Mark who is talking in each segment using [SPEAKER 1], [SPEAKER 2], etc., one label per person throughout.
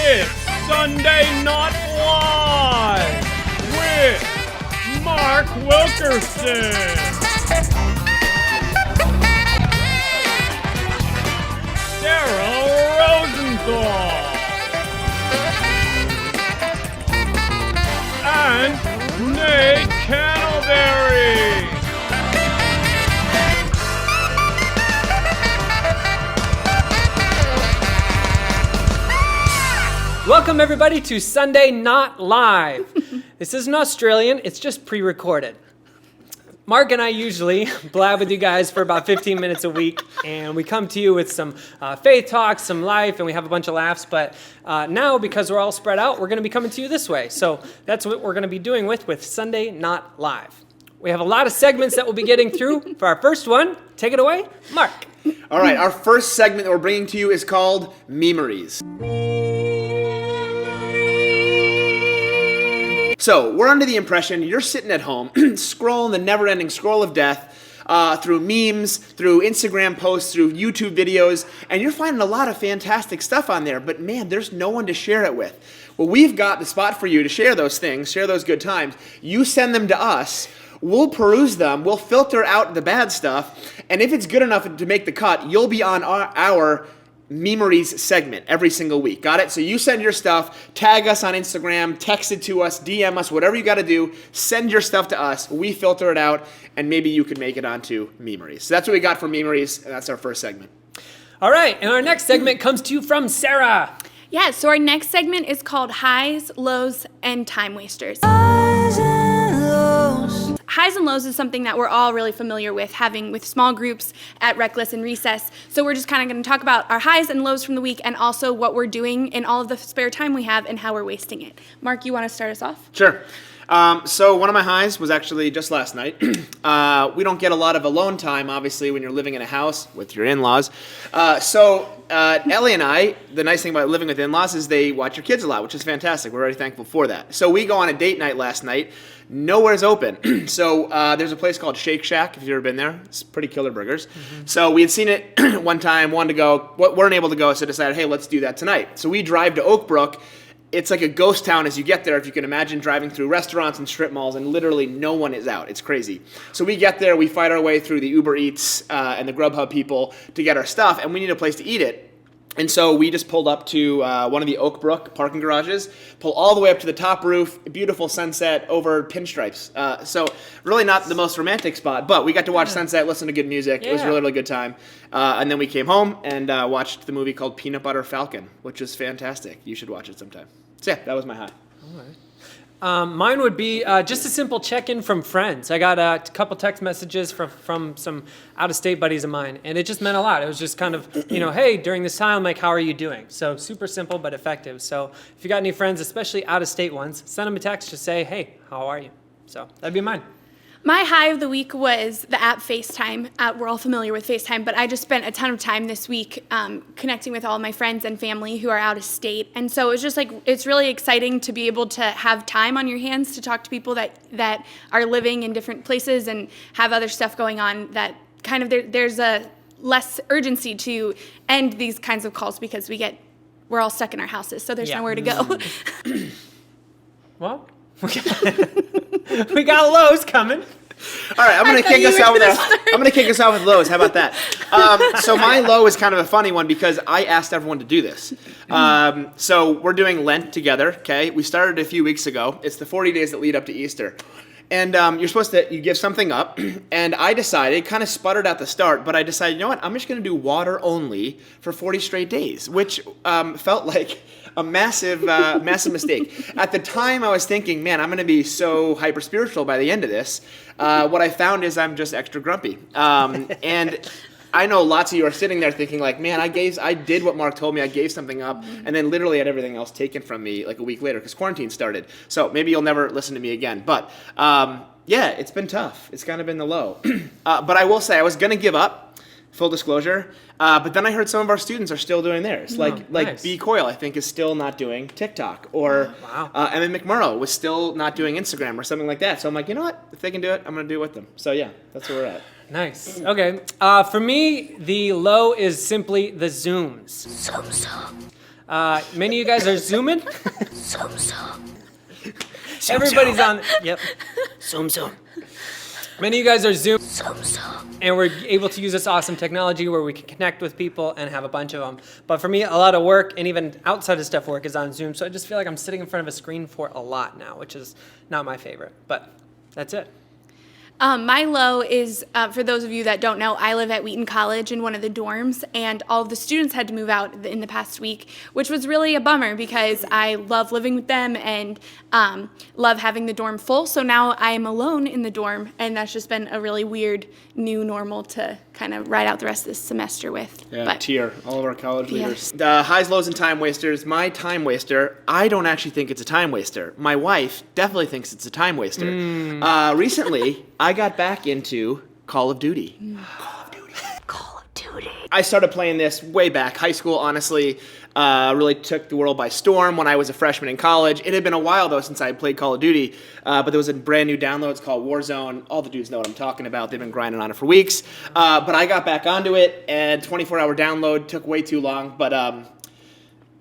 [SPEAKER 1] It's Sunday Not Live with Mark Wilkerson, Sarah Rosenthal, and Nate Cannleberry.
[SPEAKER 2] Welcome everybody to Sunday Not Live. This isn't Australian, it's just pre-recorded. Mark and I usually blab with you guys for about 15 minutes a week, and we come to you with some faith talks, some life, and we have a bunch of laughs, but now, because we're all spread out, we're going to be coming to you this way. So that's what we're going to be doing with Sunday Not Live. We have a lot of segments that we'll be getting through. For our first one, take it away, Mark.
[SPEAKER 3] All right, our first segment that we're bringing to you is called Memories. So, we're under the impression you're sitting at home, scrolling the never-ending scroll of death, through memes, through Instagram posts, through YouTube videos, and you're finding a lot of fantastic stuff on there, but man, there's no one to share it with. Well, we've got the spot for you to share those things, share those good times. You send them to us, we'll peruse them, we'll filter out the bad stuff, and if it's good enough to make the cut, you'll be on our Memories segment every single week. Got it? So you send your stuff, tag us on Instagram, text it to us, DM us, whatever you got to do, send your stuff to us, we filter it out, and maybe you can make it onto Memories. So that's what we got for Memories, and that's our first segment.
[SPEAKER 2] All right, and our next segment comes to you from Sarah.
[SPEAKER 4] Yeah, so our next segment is called Highs, Lows, and Time Wasters. Highs and lows is something that we're all really familiar with, having with small groups at Reckless and Recess. So we're just kind of going to talk about our highs and lows from the week and also what we're doing in all of the spare time we have and how we're wasting it. Mark, you want to start us off?
[SPEAKER 3] Sure. So one of my highs was actually just last night. We don't get a lot of alone time, obviously, when you're living in a house with your in-laws. So Ellie and I, the nice thing about living with in-laws is they watch your kids a lot, which is fantastic. We're very thankful for that. So we go on a date night last night. Nowhere's open. So there's a place called Shake Shack, if you've ever been there. It's pretty killer burgers. Mm-hmm. So we had seen it one time, wanted to go, weren't able to go, so decided, hey, let's do that tonight. So we drive to Oak Brook. It's like a ghost town as you get there, if you can imagine driving through restaurants and strip malls, and literally no one is out. It's crazy. So we get there, we fight our way through the Uber Eats and the Grubhub people to get our stuff, and we need a place to eat it. And so we just pulled up to one of the Oak Brook parking garages, pull all the way up to the top roof, beautiful sunset over pinstripes. So really not the most romantic spot, but we got to watch sunset, listen to good music. Yeah. It was a really, really good time. And then we came home and watched the movie called Peanut Butter Falcon, which is fantastic. You should watch it sometime. So yeah, that was my high.
[SPEAKER 2] All right. Mine would be just a simple check-in from friends. I got a couple text messages from some out-of-state buddies of mine, and it just meant a lot. It was just kind of, hey, during this time, like, how are you doing? So super simple but effective. So if you got any friends, especially out-of-state ones, send them a text. Just say, hey, how are you? So that'd be mine.
[SPEAKER 4] My high of the week was the app FaceTime. We're all familiar with FaceTime, but I just spent a ton of time this week connecting with all of my friends and family who are out of state. And so it's just like, it's really exciting to be able to have time on your hands to talk to people that are living in different places and have other stuff going on that kind of, there's a less urgency to end these kinds of calls because we're all stuck in our houses, so there's nowhere to go.
[SPEAKER 2] Well, we got lows coming.
[SPEAKER 3] All right, I'm going to kick us out with lows. How about that? So my low is kind of a funny one because I asked everyone to do this. So we're doing Lent together, okay? We started a few weeks ago. It's the 40 days that lead up to Easter. And you're supposed to, you give something up, and I decided, kind of sputtered at the start, but I decided, you know what, I'm just going to do water only for 40 straight days, which felt like a massive mistake. At the time, I was thinking, man, I'm going to be so hyper-spiritual by the end of this. What I found is I'm just extra grumpy. And I know lots of you are sitting there thinking like, man, I did what Mark told me. I gave something up, and then literally had everything else taken from me like a week later because quarantine started. So maybe you'll never listen to me again. But yeah, it's been tough. It's kind of been the low. But I will say I was going to give up. Full disclosure, but then I heard some of our students are still doing theirs. Like B. Coyle, I think, is still not doing TikTok, or Emma McMurrow was still not doing Instagram or something like that. So I'm like, you know what? If they can do it, I'm going to do it with them. So yeah, that's where we're at.
[SPEAKER 2] Nice. Okay. For me, the low is simply the Zooms. Many of you guys are Zooming. Everybody's on. Yep. Zoom. Many of you guys are Zoom. And we're able to use this awesome technology where we can connect with people and have a bunch of them. But for me, a lot of work and even outside of stuff work is on Zoom. So I just feel like I'm sitting in front of a screen for a lot now, which is not my favorite. But that's it.
[SPEAKER 4] My low is, for those of you that don't know, I live at Wheaton College in one of the dorms, and all of the students had to move out in the past week, which was really a bummer because I love living with them and love having the dorm full. So now I am alone in the dorm, and that's just been a really weird new normal to kind of ride out the rest of this semester with.
[SPEAKER 3] Yeah,
[SPEAKER 4] but,
[SPEAKER 3] tier. All of our college leaders. The highs, lows, and time wasters. My time waster, I don't actually think it's a time waster. My wife definitely thinks it's a time waster. Recently, I got back into Call of Duty.
[SPEAKER 4] Call of Duty.
[SPEAKER 3] I started playing this way back. High school, honestly, really took the world by storm when I was a freshman in college. It had been a while, though, since I had played Call of Duty, but there was a brand new download. It's called Warzone. All the dudes know what I'm talking about. They've been grinding on it for weeks. But I got back onto it, and 24-hour download took way too long. But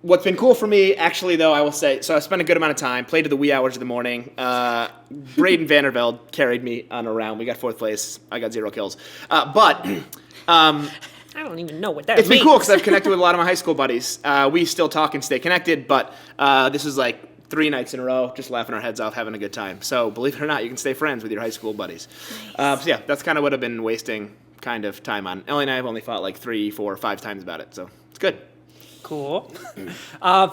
[SPEAKER 3] what's been cool for me, actually, though, I will say, so I spent a good amount of time, played to the wee hours of the morning. Braden Vandervelde carried me on a round. We got 4th place. I got 0 kills.
[SPEAKER 2] I don't even know what that
[SPEAKER 3] It's
[SPEAKER 2] means.
[SPEAKER 3] been cool because I've connected with a lot of my high school buddies. We still talk and stay connected, but this is like 3 nights in a row, just laughing our heads off, having a good time. So believe it or not, you can stay friends with your high school buddies.
[SPEAKER 4] Nice.
[SPEAKER 3] So yeah, that's kind of what I've been wasting kind of time on. Ellie and I have only fought like 3, 4, 5 times about it, so it's good.
[SPEAKER 2] Cool.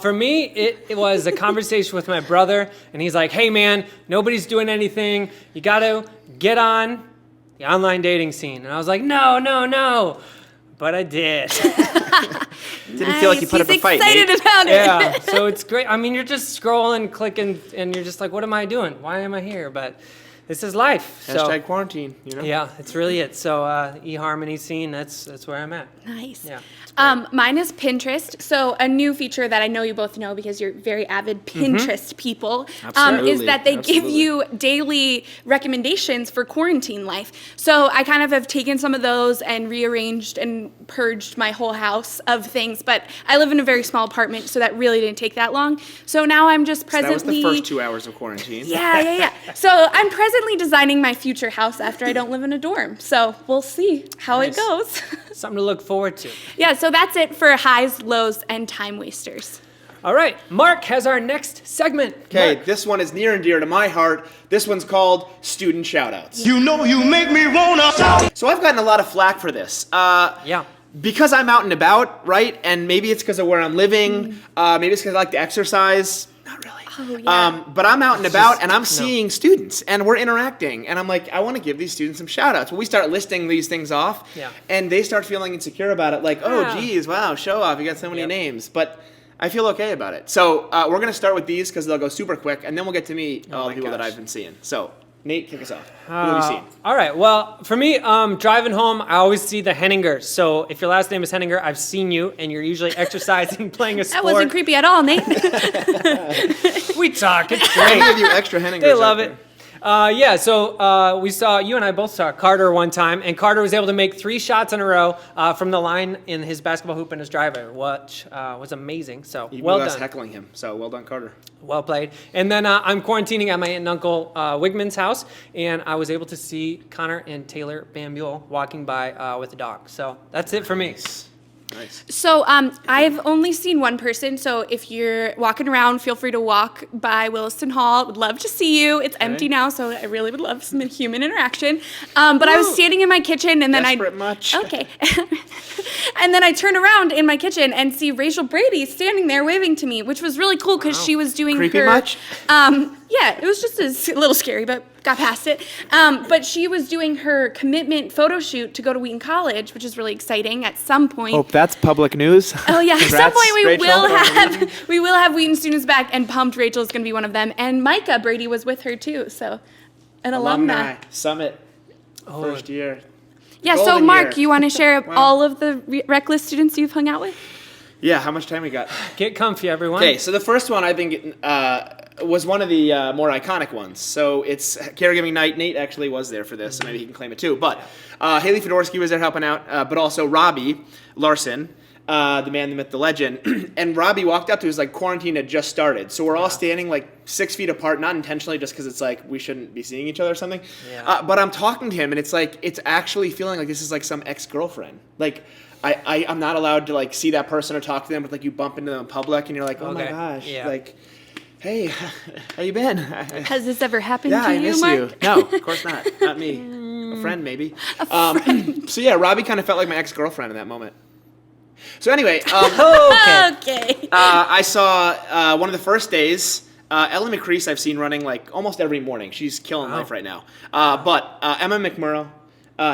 [SPEAKER 2] For me, it was a conversation with my brother, and he's like, hey, man, nobody's doing anything. You got to get on the online dating scene. And I was like, no. But I did.
[SPEAKER 3] Didn't feel like you put up a fight,
[SPEAKER 4] He's excited
[SPEAKER 3] Nate.
[SPEAKER 4] about it.
[SPEAKER 2] Yeah, so it's great. I mean, you're just scrolling, clicking, and you're just like, what am I doing? Why am I here? But this is life.
[SPEAKER 3] Hashtag
[SPEAKER 2] So,
[SPEAKER 3] quarantine, you know?
[SPEAKER 2] yeah, it's really it. So eHarmony scene, that's where I'm at.
[SPEAKER 4] Nice.
[SPEAKER 2] Yeah.
[SPEAKER 4] Mine is Pinterest. So a new feature that I know you both know because you're very avid Pinterest people
[SPEAKER 3] Absolutely.
[SPEAKER 4] is that they give
[SPEAKER 3] Absolutely.
[SPEAKER 4] you daily recommendations for quarantine life. So I kind of have taken some of those and rearranged and purged my whole house of things. But I live in a very small apartment, so that really didn't take that long. So now I'm just
[SPEAKER 3] That was
[SPEAKER 4] presently...
[SPEAKER 3] the first 2 hours of quarantine.
[SPEAKER 4] Yeah. So I'm presently designing my future house after I don't live in a dorm. So we'll see how
[SPEAKER 2] Nice.
[SPEAKER 4] it goes.
[SPEAKER 2] Something to look forward to.
[SPEAKER 4] Yeah, so that's it for highs, lows, and time wasters.
[SPEAKER 2] All right, Mark has our next segment.
[SPEAKER 3] Okay,
[SPEAKER 2] Mark.
[SPEAKER 3] this one is near and dear to my heart. This one's called Student Shoutouts.
[SPEAKER 5] You know you make me wanna shout.
[SPEAKER 3] So I've gotten a lot of flack for this.
[SPEAKER 2] Yeah.
[SPEAKER 3] Because I'm out and about, right? And maybe it's because of where I'm living. Maybe it's because I like to exercise. Not really.
[SPEAKER 4] Oh, yeah.
[SPEAKER 3] But I'm out and about, and I'm seeing students, and we're interacting, and I'm like, I want to give these students some shout-outs. Well, we start listing these things off,
[SPEAKER 2] Yeah.
[SPEAKER 3] and they start feeling insecure about it, like, oh,
[SPEAKER 2] Yeah.
[SPEAKER 3] geez, wow, show off, you got so many
[SPEAKER 2] Yep.
[SPEAKER 3] names. But I feel okay about it. So we're going to start with these because they'll go super quick, and then we'll get to meet all the
[SPEAKER 2] my
[SPEAKER 3] people that
[SPEAKER 2] gosh.
[SPEAKER 3] I've been seeing. So, Nate, kick us off. Who have you seen?
[SPEAKER 2] All right. Well, for me, driving home, I always see the Henningers. So if your last name is Henninger, I've seen you, and you're usually exercising, playing a sport.
[SPEAKER 4] That wasn't creepy at all, Nate.
[SPEAKER 2] We talk. It's
[SPEAKER 3] How many
[SPEAKER 2] great.
[SPEAKER 3] of you extra Henningers
[SPEAKER 2] They
[SPEAKER 3] out
[SPEAKER 2] love
[SPEAKER 3] there?
[SPEAKER 2] it. So we saw, you and I both saw Carter one time, and Carter was able to make 3 shots in a row from the line in his basketball hoop in his driveway, which was amazing. So
[SPEAKER 3] Even
[SPEAKER 2] well
[SPEAKER 3] with us
[SPEAKER 2] done.
[SPEAKER 3] heckling him. So well done, Carter.
[SPEAKER 2] Well played. And then I'm quarantining at my aunt and uncle Wigman's house, and I was able to see Connor and Taylor Bambule walking by with a dog. So that's it for me.
[SPEAKER 3] Nice.
[SPEAKER 4] So I've only seen one person, so if you're walking around, feel free to walk by Williston Hall. Would love to see you. It's empty now, so I really would love some human interaction. But I was standing in my kitchen, and then
[SPEAKER 3] Desperate much?
[SPEAKER 4] Okay. And then I turn around in my kitchen and see Rachel Brady standing there waving to me, which was really cool because she was doing
[SPEAKER 3] Creepy
[SPEAKER 4] her...
[SPEAKER 3] much?
[SPEAKER 4] Yeah, it was just a little scary, but got past it. But she was doing her commitment photo shoot to go to Wheaton College, which is really exciting at some point.
[SPEAKER 3] Hope that's public news.
[SPEAKER 4] Oh yeah, at some
[SPEAKER 3] Congrats,
[SPEAKER 4] point we
[SPEAKER 3] Rachel.
[SPEAKER 4] will have Wheaton students back, and pumped Rachel's going to be one of them. And Micah Brady was with her too, so an alumni.
[SPEAKER 3] Summit. First year.
[SPEAKER 4] Yeah, so
[SPEAKER 3] Golden
[SPEAKER 4] Mark,
[SPEAKER 3] year.
[SPEAKER 4] you want to share all of the Reckless students you've hung out with?
[SPEAKER 3] Yeah, how much time we got?
[SPEAKER 2] Get comfy, everyone.
[SPEAKER 3] Okay, so the first one I've been getting was one of the more iconic ones. So it's caregiving night. Nate actually was there for this, so maybe he can claim it too. But Haley Fedorsky was there helping out, but also Robbie Larson, the man, the myth, the legend. And Robbie walked up to us like quarantine had just started. So we're all standing like 6 feet apart, not intentionally, just because it's like we shouldn't be seeing each other or something.
[SPEAKER 2] Yeah.
[SPEAKER 3] But I'm talking to him, and it's like it's actually feeling like this is like some ex-girlfriend. Like I'm not allowed to like see that person or talk to them, but like you bump into them in public, and you're like, oh my
[SPEAKER 2] Okay.
[SPEAKER 3] gosh,
[SPEAKER 2] Yeah.
[SPEAKER 3] like, hey, how you been?
[SPEAKER 4] Has this ever happened
[SPEAKER 3] Yeah,
[SPEAKER 4] to
[SPEAKER 3] I
[SPEAKER 4] you,
[SPEAKER 3] miss
[SPEAKER 4] Mark?
[SPEAKER 3] you. No, of course not. Not me. A friend, maybe. So yeah, Robbie kind of felt like my ex-girlfriend in that moment. So anyway,
[SPEAKER 4] Okay.
[SPEAKER 3] I saw one of the first days. Ellen McCrease I've seen running like almost every morning. She's killing life right now. But Emma McMurrow,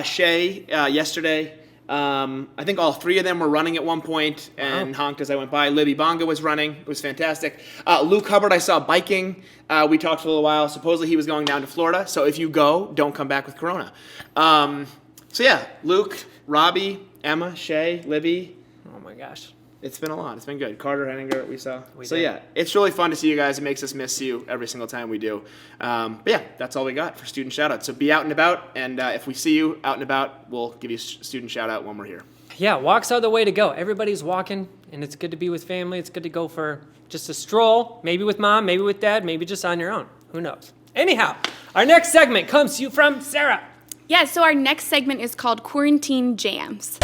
[SPEAKER 3] Shay yesterday. I think all three of them were running at one point and honked as I went by. Libby Bonga was running. It was fantastic. Luke Hubbard I saw biking. We talked for a little while. Supposedly he was going down to Florida. So if you go, don't come back with corona. So yeah, Luke, Robbie, Emma, Shay, Libby.
[SPEAKER 2] Oh my gosh.
[SPEAKER 3] It's been a lot. It's been good. Carter Henninger, we saw. So
[SPEAKER 2] did.
[SPEAKER 3] yeah, it's really fun to see you guys. It makes us miss you every single time we do. But yeah, that's all we got for student shout-out. So be out and about, and if we see you out and about, we'll give you a student shout-out when we're here.
[SPEAKER 2] Yeah, walks are the way to go. Everybody's walking, and it's good to be with family. It's good to go for just a stroll, maybe with mom, maybe with dad, maybe just on your own. Who knows? Anyhow, our next segment comes to you from Sarah.
[SPEAKER 4] Yeah, so our next segment is called Quarantine Jams.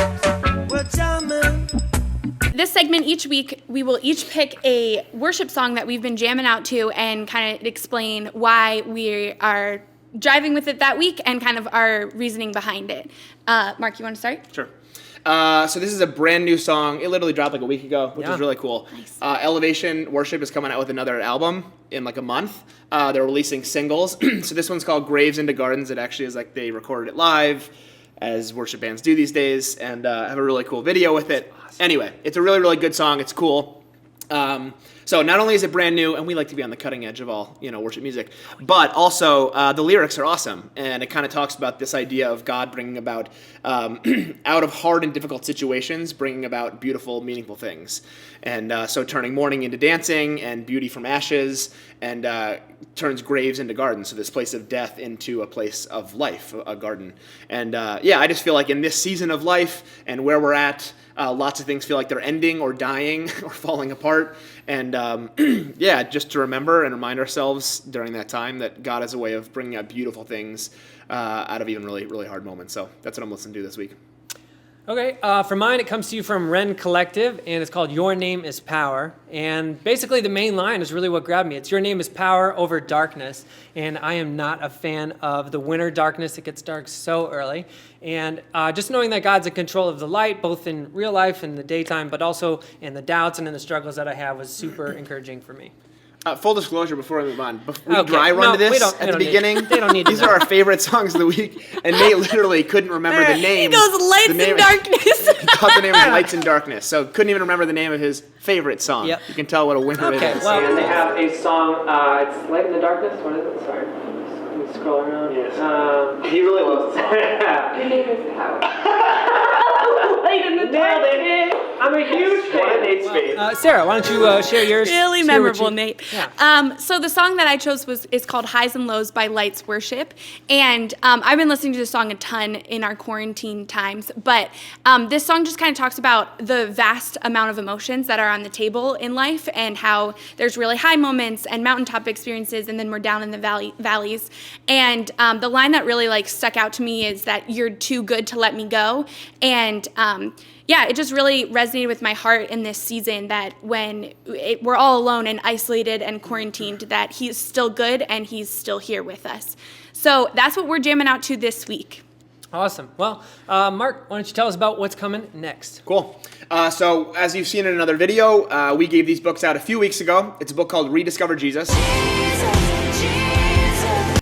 [SPEAKER 4] This segment, each week, we will each pick a worship song that we've been jamming out to and kind of explain why we are driving with it that week and kind of our reasoning behind it. Mark, you want to start?
[SPEAKER 3] Sure. So this is a brand new song. It literally dropped like a week ago, which is really cool.
[SPEAKER 4] Nice.
[SPEAKER 3] Elevation Worship is coming out with another album in like a month. They're releasing singles. So this one's called Graves into Gardens. It actually is like they recorded it live, as worship bands do these days, and have a really cool video with it. Anyway, it's a really, really good song. It's cool. So not only is it brand new, and we like to be on the cutting edge of all, worship music, but also the lyrics are awesome, and it kind of talks about this idea of God bringing about, out of hard and difficult situations, bringing about beautiful, meaningful things. And so turning mourning into dancing, and beauty from ashes, and turns graves into gardens, so this place of death into a place of life, a garden. And yeah, I just feel like in this season of life, and where we're at, lots of things feel like they're ending or dying or falling apart. And yeah, just to remember and remind ourselves during that time that God has a way of bringing out beautiful things out of even really, really hard moments. So that's what I'm listening to this week.
[SPEAKER 2] Okay, for mine, it comes to you from Ren Collective, and it's called Your Name is Power. And basically, the main line is really what grabbed me. It's Your Name is Power over darkness. And I am not a fan of the winter darkness. It gets dark so early. And just knowing that God's in control of the light, both in real life and the daytime, but also in the doubts and in the struggles that I have, was super encouraging for me.
[SPEAKER 3] Full disclosure before we move on. We
[SPEAKER 2] Okay.
[SPEAKER 3] dry run
[SPEAKER 2] No,
[SPEAKER 3] to this
[SPEAKER 2] we don't-
[SPEAKER 3] at
[SPEAKER 2] we
[SPEAKER 3] the
[SPEAKER 2] don't need-
[SPEAKER 3] beginning.
[SPEAKER 2] they don't need to
[SPEAKER 3] These
[SPEAKER 2] know.
[SPEAKER 3] are our favorite songs of the week, and Nate literally couldn't remember the name.
[SPEAKER 4] He goes lights
[SPEAKER 3] the name,
[SPEAKER 4] and darkness.
[SPEAKER 3] He thought the name was Lights in Darkness, so couldn't even remember the name of his favorite song.
[SPEAKER 2] Yep.
[SPEAKER 3] You can tell what a winner
[SPEAKER 2] Okay,
[SPEAKER 3] it is.
[SPEAKER 2] well, and they have a song, it's Light in the Darkness. What is it? Sorry. Let me scroll around.
[SPEAKER 3] Yes. He really loves the song.
[SPEAKER 4] Your name is Power. Light in the darkness.
[SPEAKER 2] I'm a huge
[SPEAKER 3] One of Nate's faves.
[SPEAKER 2] Sarah, why don't you share yours?
[SPEAKER 4] Really
[SPEAKER 2] Share what
[SPEAKER 4] memorable,
[SPEAKER 2] you-
[SPEAKER 4] Nate.
[SPEAKER 2] Yeah.
[SPEAKER 4] So the song that I chose is called Highs and Lows by Lights Worship. And I've been listening to this song a ton in our quarantine times. But this song just kind of talks about the vast amount of emotions that are on the table in life and how there's really high moments and mountaintop experiences, and then we're down in the valleys. And the line that really stuck out to me is that you're too good to let me go. And yeah, it just really resonated with my heart in this season that when we're all alone and isolated and quarantined, that he's still good and he's still here with us. So that's what we're jamming out to this week.
[SPEAKER 2] Awesome. Well, Mark, why don't you tell us about what's coming next?
[SPEAKER 3] Cool. So as you've seen in another video, we gave these books out a few weeks ago. It's a book called Rediscover Jesus.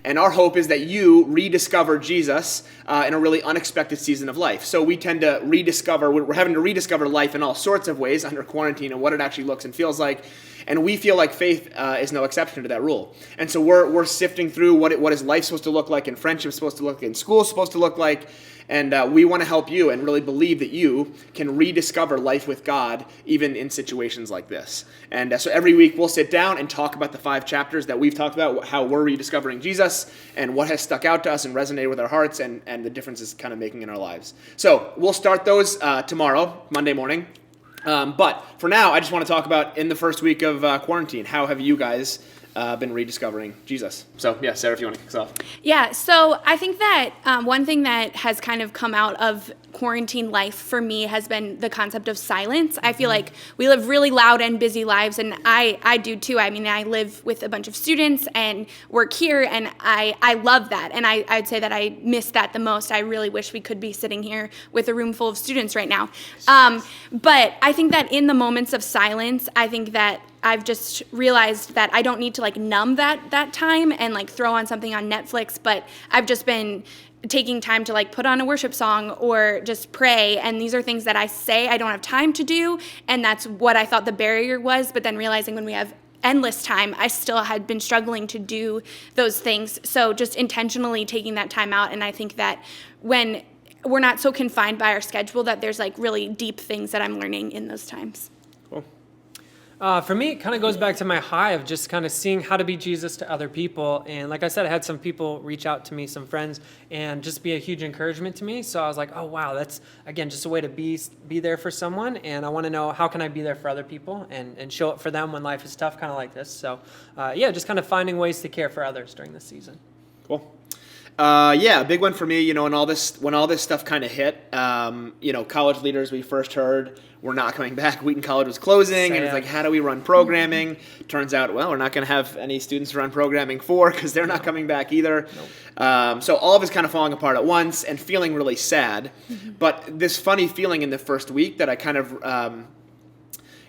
[SPEAKER 3] And our hope is that you rediscover Jesus in a really unexpected season of life. So we tend to we're having to rediscover life in all sorts of ways under quarantine and what it actually looks and feels like. And we feel like faith is no exception to that rule. And so we're sifting through what is life supposed to look like, and friendship supposed to look like, and school supposed to look like. And we want to help you and really believe that you can rediscover life with God even in situations like this. And so every week we'll sit down and talk about the 5 chapters that we've talked about, how we're rediscovering Jesus and what has stuck out to us and resonated with our hearts and the differences kind of making in our lives. So we'll start those tomorrow, Monday morning. But for now, I just want to talk about in the first week of quarantine, how have you guys been rediscovering Jesus? So yeah, Sarah, if you want to kick us off.
[SPEAKER 4] Yeah, so I think that one thing that has kind of come out of quarantine life for me has been the concept of silence. I feel like we live really loud and busy lives, and I do too. I mean, I live with a bunch of students and work here, and I love that, and I'd say that I miss that the most. I really wish we could be sitting here with a room full of students right now. But I think that in the moments of silence, I think that I've just realized that I don't need to like numb that time and like throw on something on Netflix, but I've just been taking time to like put on a worship song or just pray, and these are things that I say I don't have time to do, and that's what I thought the barrier was, but then realizing when we have endless time, I still had been struggling to do those things. So just intentionally taking that time out, and I think that when we're not so confined by our schedule, that there's like really deep things that I'm learning in those times.
[SPEAKER 2] For me, it kind of goes back to my high of just kind of seeing how to be Jesus to other people. And like I said, I had some people reach out to me, some friends, and just be a huge encouragement to me. So I was like, oh, wow, that's, again, just a way to be there for someone. And I want to know, how can I be there for other people and show up for them when life is tough, kind of like this. So, yeah, just kind of finding ways to care for others during this season.
[SPEAKER 3] Cool. Yeah, a big one for me, you know, when all this stuff kind of hit, you know, college leaders, we first heard we're not coming back. Wheaton College was closing, and it's like, how do we run programming? Turns out, well, we're not going to have any students to run programming for because they're not coming back either. So all of it's kind of falling apart at once and feeling really sad. But this funny feeling in the first week that I kind of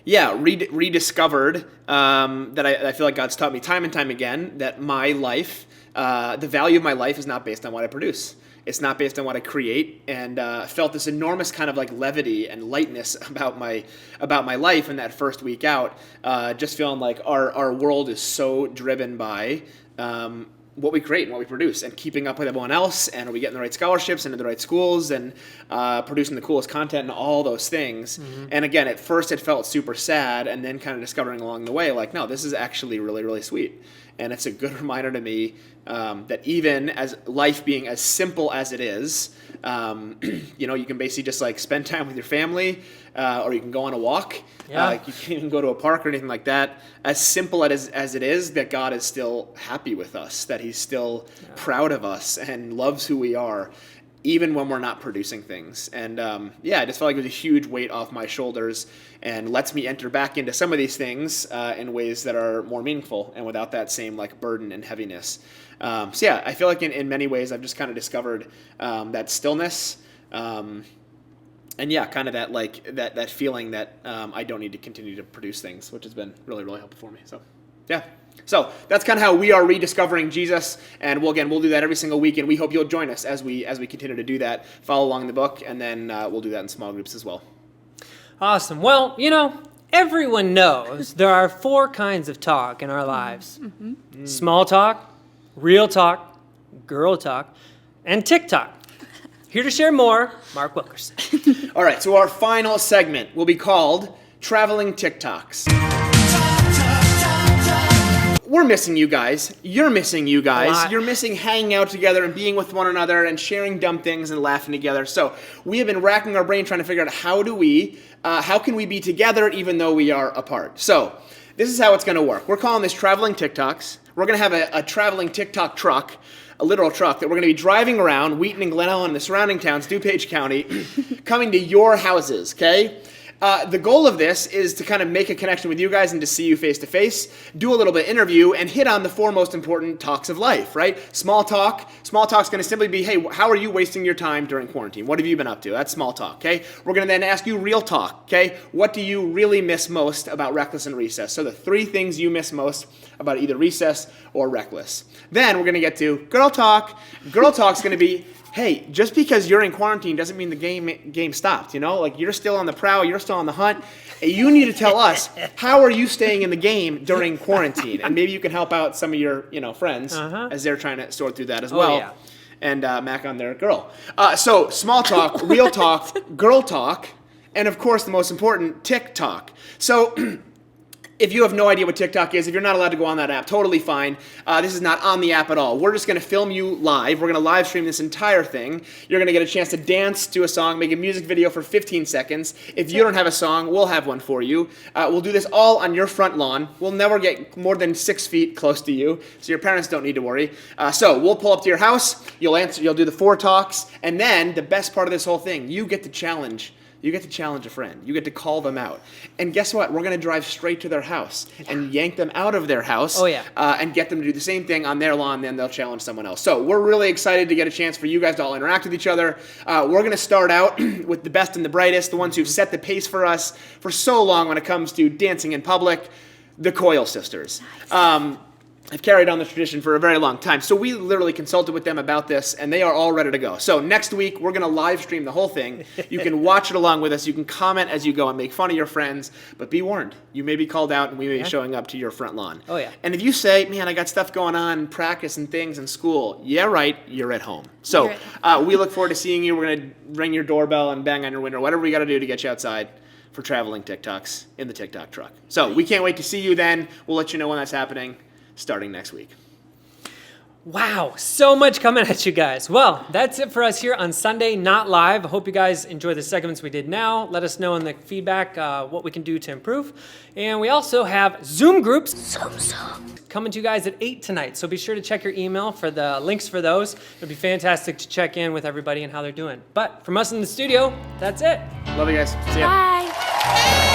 [SPEAKER 3] rediscovered, that I feel like God's taught me time and time again, that my life, the value of my life is not based on what I produce. It's not based on what I create, and felt this enormous kind of like levity and lightness about my life in that first week out. Just feeling like our world is so driven by what we create and what we produce, and keeping up with everyone else, and are we getting the right scholarships into the right schools, and producing the coolest content and all those things. And again, at first it felt super sad, and then kind of discovering along the way, like, no, this is actually really, really sweet. And it's a good reminder to me that even as life being as simple as it is, you know, you can basically just like spend time with your family, or you can go on a walk.
[SPEAKER 2] Yeah.
[SPEAKER 3] You can't even go to a park or anything like that. As simple as it is, that God is still happy with us, that he's still proud of us and loves who we are, even when we're not producing things. And I just felt like it was a huge weight off my shoulders and lets me enter back into some of these things in ways that are more meaningful and without that same like burden and heaviness. I feel like in many ways I've just kind of discovered that stillness, and kind of that like that feeling that I don't need to continue to produce things, which has been really, really helpful for me. So, yeah. So that's kind of how we are rediscovering Jesus, and we'll do that every single week, and we hope you'll join us as we continue to do that. Follow along in the book, and then we'll do that in small groups as well.
[SPEAKER 2] Awesome. Well, you know, everyone knows there are 4 kinds of talk in our lives. Small talk, real talk, girl talk, and TikTok. Here to share more, Mark Wilkerson.
[SPEAKER 3] All right, so our final segment will be called Traveling TicToks. We're missing you guys. You're missing you guys. You're missing hanging out together and being with one another and sharing dumb things and laughing together. So we have been racking our brain trying to figure out how can we be together even though we are apart. So this is how it's going to work. We're calling this Traveling TicToks. We're going to have a traveling TikTok truck, a literal truck that we're going to be driving around Wheaton and Glen Ellen and the surrounding towns, DuPage County, coming to your houses, okay? The goal of this is to kind of make a connection with you guys and to see you face to face, do a little bit of interview, and hit on the 4 most important talks of life, right? Small talk. Small talk's going to simply be, hey, how are you wasting your time during quarantine? What have you been up to? That's small talk, okay? We're going to then ask you real talk, okay? What do you really miss most about Reckless and Recess? So the 3 things you miss most about either Recess or Reckless. Then we're going to get to girl talk. Girl talk's going to be, hey, just because you're in quarantine doesn't mean the game stopped, you know? Like, you're still on the prowl, you're still on the hunt. You need to tell us, how are you staying in the game during quarantine? And maybe you can help out some of your, friends as they're trying to sort through that as well.
[SPEAKER 2] Yeah.
[SPEAKER 3] And Mac on their girl. So small talk, real talk, girl talk, and of course the most important, TikTok. So If you have no idea what TikTok is, if you're not allowed to go on that app, totally fine. This is not on the app at all. We're just going to film you live. We're going to live stream this entire thing. You're going to get a chance to dance to a song, make a music video for 15 seconds. If you don't have a song, we'll have one for you. We'll do this all on your front lawn. We'll never get more than 6 feet close to you, so your parents don't need to worry. So we'll pull up to your house. You'll do the 4 talks, and then the best part of this whole thing, you get to challenge. You get to challenge a friend. You get to call them out. And guess what? We're going to drive straight to their house and yank them out of their house and get them to do the same thing on their lawn, then they'll challenge someone else. So we're really excited to get a chance for you guys to all interact with each other. We're going to start out with the best and the brightest, the ones who've set the pace for us for so long when it comes to dancing in public, the Coyle sisters. Nice. Have carried on the tradition for a very long time. So we literally consulted with them about this, and they are all ready to go. So next week, we're going to live stream the whole thing. You can watch it along with us. You can comment as you go and make fun of your friends, but be warned. You may be called out, and we may be showing up to your front lawn.
[SPEAKER 2] Oh, yeah.
[SPEAKER 3] And if you say, man, I got stuff going on, practice and things in school, yeah, right, you're at home. So we look forward to seeing you. We're going to ring your doorbell and bang on your window, whatever we got to do to get you outside for traveling TikToks in the TikTok truck. So we can't wait to see you then. We'll let you know when that's happening starting next week.
[SPEAKER 2] Wow, so much coming at you guys. Well, that's it for us here on Sunday Not Live. I hope you guys enjoy the segments we did now. Let us know in the feedback what we can do to improve. And we also have Zoom groups coming to you guys at 8 tonight. So be sure to check your email for the links for those. It'll be fantastic to check in with everybody and how they're doing. But from us in the studio, that's it.
[SPEAKER 3] Love you guys. See ya.
[SPEAKER 4] Bye.